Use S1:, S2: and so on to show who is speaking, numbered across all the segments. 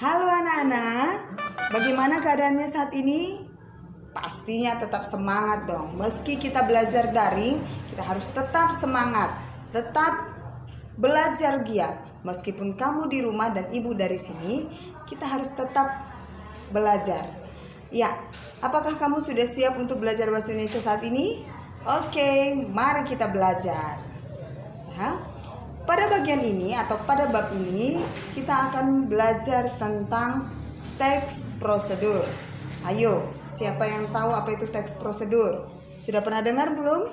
S1: Halo anak-anak, bagaimana keadaannya saat ini? Pastinya tetap semangat dong. Meski kita belajar daring, kita harus tetap semangat, tetap belajar giat. Meskipun kamu di rumah dan ibu dari sini, kita harus tetap belajar. Ya, apakah kamu sudah siap untuk belajar bahasa Indonesia saat ini? Oke, mari kita belajar. Ya. Pada bagian ini atau pada bab ini kita akan belajar tentang teks prosedur. Ayo, siapa yang tahu apa itu teks prosedur? Sudah pernah dengar belum?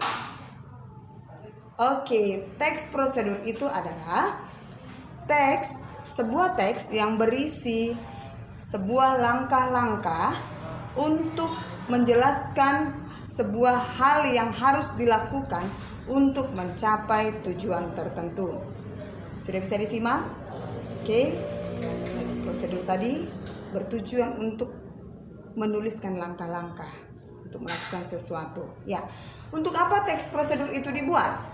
S1: Oke, teks prosedur itu adalah sebuah teks yang berisi sebuah langkah-langkah untuk menjelaskan sebuah hal yang harus dilakukan untuk mencapai tujuan tertentu. Sudah bisa disimak? Oke. Teks prosedur tadi bertujuan untuk menuliskan langkah-langkah untuk melakukan sesuatu. Ya. Untuk apa teks prosedur itu dibuat?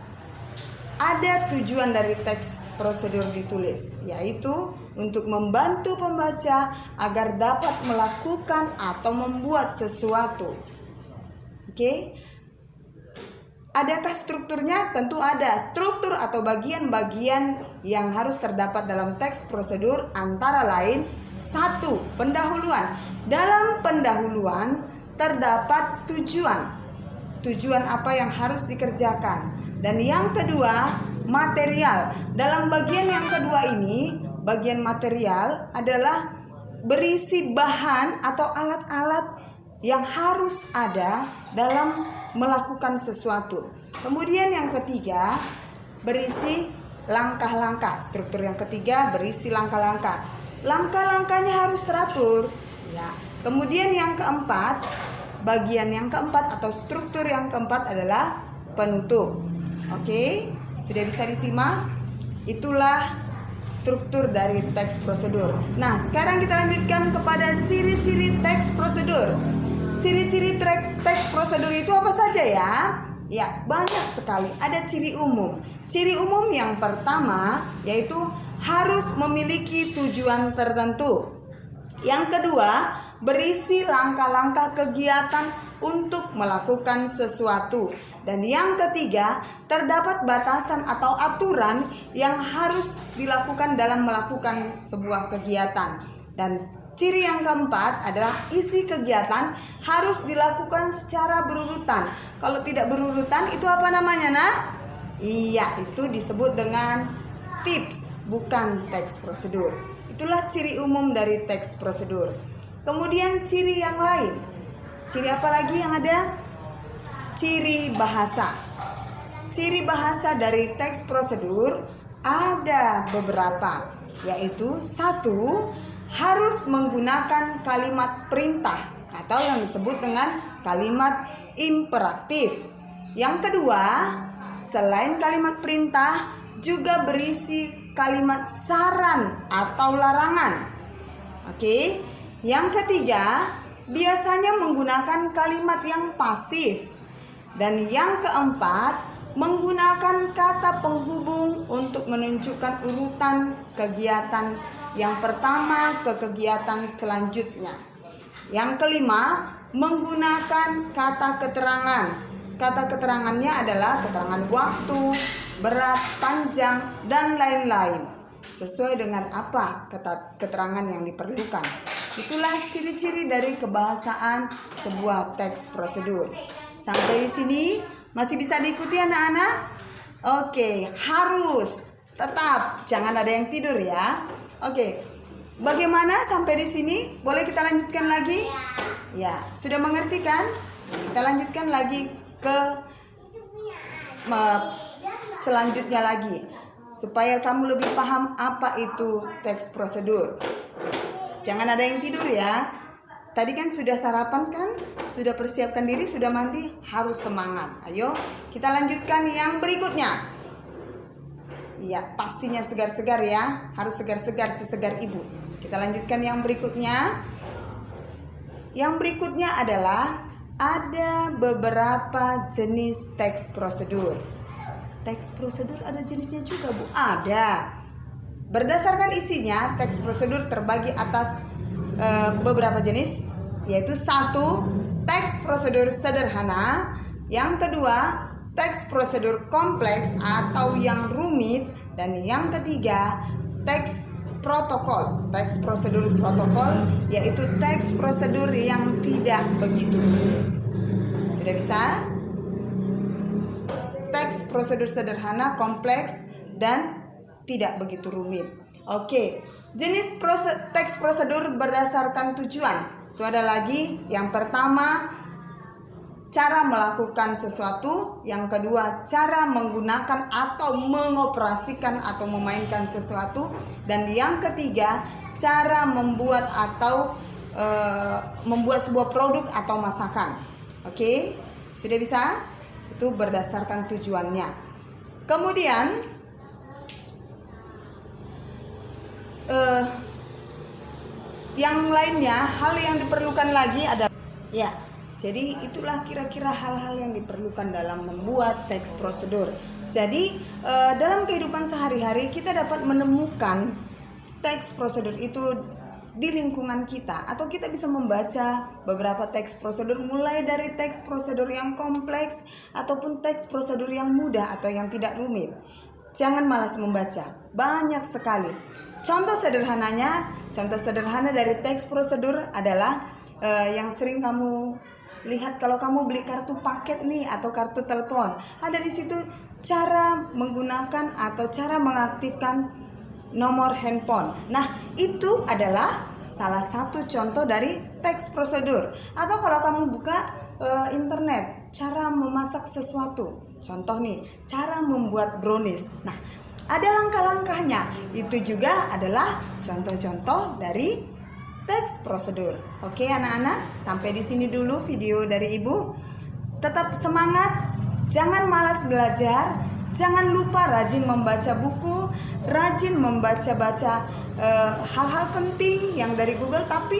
S1: Ada tujuan dari teks prosedur ditulis, yaitu untuk membantu pembaca agar dapat melakukan atau membuat sesuatu. Oke. Adakah strukturnya? Tentu ada. Struktur atau bagian-bagian yang harus terdapat dalam teks prosedur antara lain 1. Pendahuluan. Dalam pendahuluan terdapat tujuan. Tujuan apa yang harus dikerjakan. Dan yang kedua, material. Dalam bagian yang kedua ini, bagian material adalah berisi bahan atau alat-alat yang harus ada dalam melakukan sesuatu. Kemudian yang ketiga berisi langkah-langkah. Struktur yang ketiga berisi langkah-langkah. Langkah-langkahnya harus teratur. Ya. Kemudian yang keempat, bagian yang keempat atau struktur yang keempat adalah penutup. Oke, sudah bisa disimak? Itulah struktur dari teks prosedur. Nah, sekarang kita lanjutkan kepada ciri-ciri teks prosedur. Ciri-ciri teks prosedur itu apa saja ya? Ya, banyak sekali. Ada ciri umum. Ciri umum yang pertama yaitu harus memiliki tujuan tertentu. Yang kedua, berisi langkah-langkah kegiatan untuk melakukan sesuatu. Dan yang ketiga, terdapat batasan atau aturan yang harus dilakukan dalam melakukan sebuah kegiatan. Dan ciri yang keempat adalah isi kegiatan harus dilakukan secara berurutan. Kalau tidak berurutan itu apa namanya, Nak? Iya, itu disebut dengan tips, bukan teks prosedur. Itulah ciri umum dari teks prosedur. Kemudian ciri yang lain. Ciri apa lagi yang ada? Ciri bahasa. Ciri bahasa dari teks prosedur ada beberapa, yaitu 1. Harus menggunakan kalimat perintah atau yang disebut dengan kalimat imperatif. Yang kedua, selain kalimat perintah juga berisi kalimat saran atau larangan. Oke. Yang ketiga, biasanya menggunakan kalimat yang pasif. Dan yang keempat, menggunakan kata penghubung untuk menunjukkan urutan kegiatan yang pertama ke kegiatan selanjutnya. Yang kelima, menggunakan kata keterangan. Kata keterangannya adalah keterangan waktu, berat, panjang, dan lain-lain. Sesuai dengan apa keterangan yang diperlukan. Itulah ciri-ciri dari kebahasaan sebuah teks prosedur. Sampai di sini masih bisa diikuti anak-anak? Oke, harus tetap jangan ada yang tidur ya. Oke, bagaimana sampai di sini? Boleh kita lanjutkan lagi? Ya, sudah mengerti kan? Kita lanjutkan lagi ke selanjutnya lagi, supaya kamu lebih paham apa itu teks prosedur. Jangan ada yang tidur ya. Tadi kan sudah sarapan kan? Sudah persiapkan diri, sudah mandi, harus semangat. Ayo, kita lanjutkan yang berikutnya. Iya, pastinya segar-segar ya. Harus segar-segar, sesegar ibu. Kita lanjutkan yang berikutnya. Yang berikutnya adalah ada beberapa jenis teks prosedur. Teks prosedur ada jenisnya juga, Bu. Ada. Berdasarkan isinya, teks prosedur terbagi atas beberapa jenis, yaitu 1. Teks prosedur sederhana. Yang kedua, teks prosedur kompleks atau yang rumit. Dan yang ketiga, teks protokol. Teks prosedur protokol yaitu teks prosedur yang tidak begitu rumit. Sudah bisa? Teks prosedur sederhana, kompleks, dan tidak begitu rumit. Oke, jenis teks prosedur berdasarkan tujuan. Itu ada lagi. Yang pertama, cara melakukan sesuatu. Yang kedua, cara menggunakan atau mengoperasikan atau memainkan sesuatu. Dan yang ketiga, cara membuat atau membuat sebuah produk atau masakan. Oke, sudah bisa? Itu berdasarkan tujuannya. Kemudian yang lainnya, hal yang diperlukan lagi adalah ya. Jadi itulah kira-kira hal-hal yang diperlukan dalam membuat teks prosedur. Jadi dalam kehidupan sehari-hari kita dapat menemukan teks prosedur itu di lingkungan kita, atau kita bisa membaca beberapa teks prosedur, mulai dari teks prosedur yang kompleks ataupun teks prosedur yang mudah atau yang tidak rumit. Jangan malas membaca, banyak sekali. Contoh sederhana dari teks prosedur adalah yang sering kamu lihat kalau kamu beli kartu paket nih atau kartu telepon. Ada di situ cara menggunakan atau cara mengaktifkan nomor handphone. Nah, itu adalah salah satu contoh dari teks prosedur. Atau kalau kamu buka internet, cara memasak sesuatu. Contoh nih, cara membuat brownies. Nah, ada langkah-langkahnya. Itu juga adalah contoh-contoh dari teks prosedur. Oke anak-anak, sampai di sini dulu video dari Ibu. Tetap semangat, jangan malas belajar, jangan lupa rajin membaca buku, rajin membaca-baca hal-hal penting yang dari Google, tapi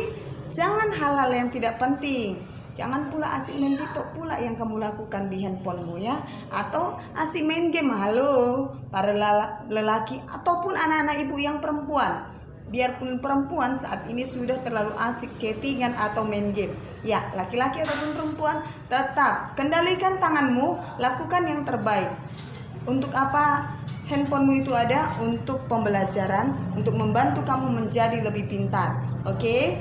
S1: jangan hal-hal yang tidak penting. Jangan pula asik main TikTok pula yang kamu lakukan di handphonemu ya, atau asik main game. Halo para lelaki ataupun anak-anak ibu yang perempuan. Biarpun perempuan saat ini sudah terlalu asik chattingan atau main game. Ya, laki-laki ataupun perempuan, tetap kendalikan tanganmu, lakukan yang terbaik. Untuk apa handphonemu itu ada? Untuk pembelajaran, untuk membantu kamu menjadi lebih pintar. Oke?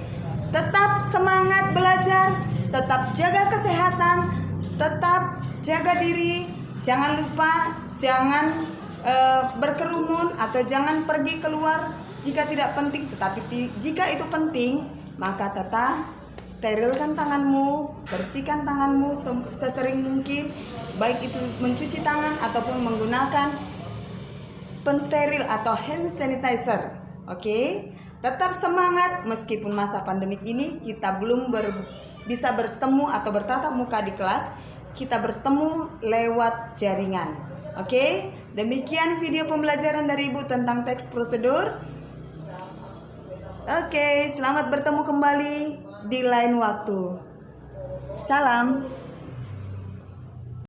S1: Tetap semangat belajar, tetap jaga kesehatan, tetap jaga diri. Jangan lupa, jangan berkerumun atau jangan pergi keluar jika tidak penting. Tetapi jika itu penting, maka tetap sterilkan tanganmu, bersihkan tanganmu sesering mungkin, baik itu mencuci tangan ataupun menggunakan pensteril atau hand sanitizer. Oke? Tetap semangat meskipun masa pandemik ini kita belum bisa bertemu atau bertatap muka di kelas, kita bertemu lewat jaringan. Oke? Demikian video pembelajaran dari Ibu tentang teks prosedur. Oke, selamat bertemu kembali di lain waktu. Salam.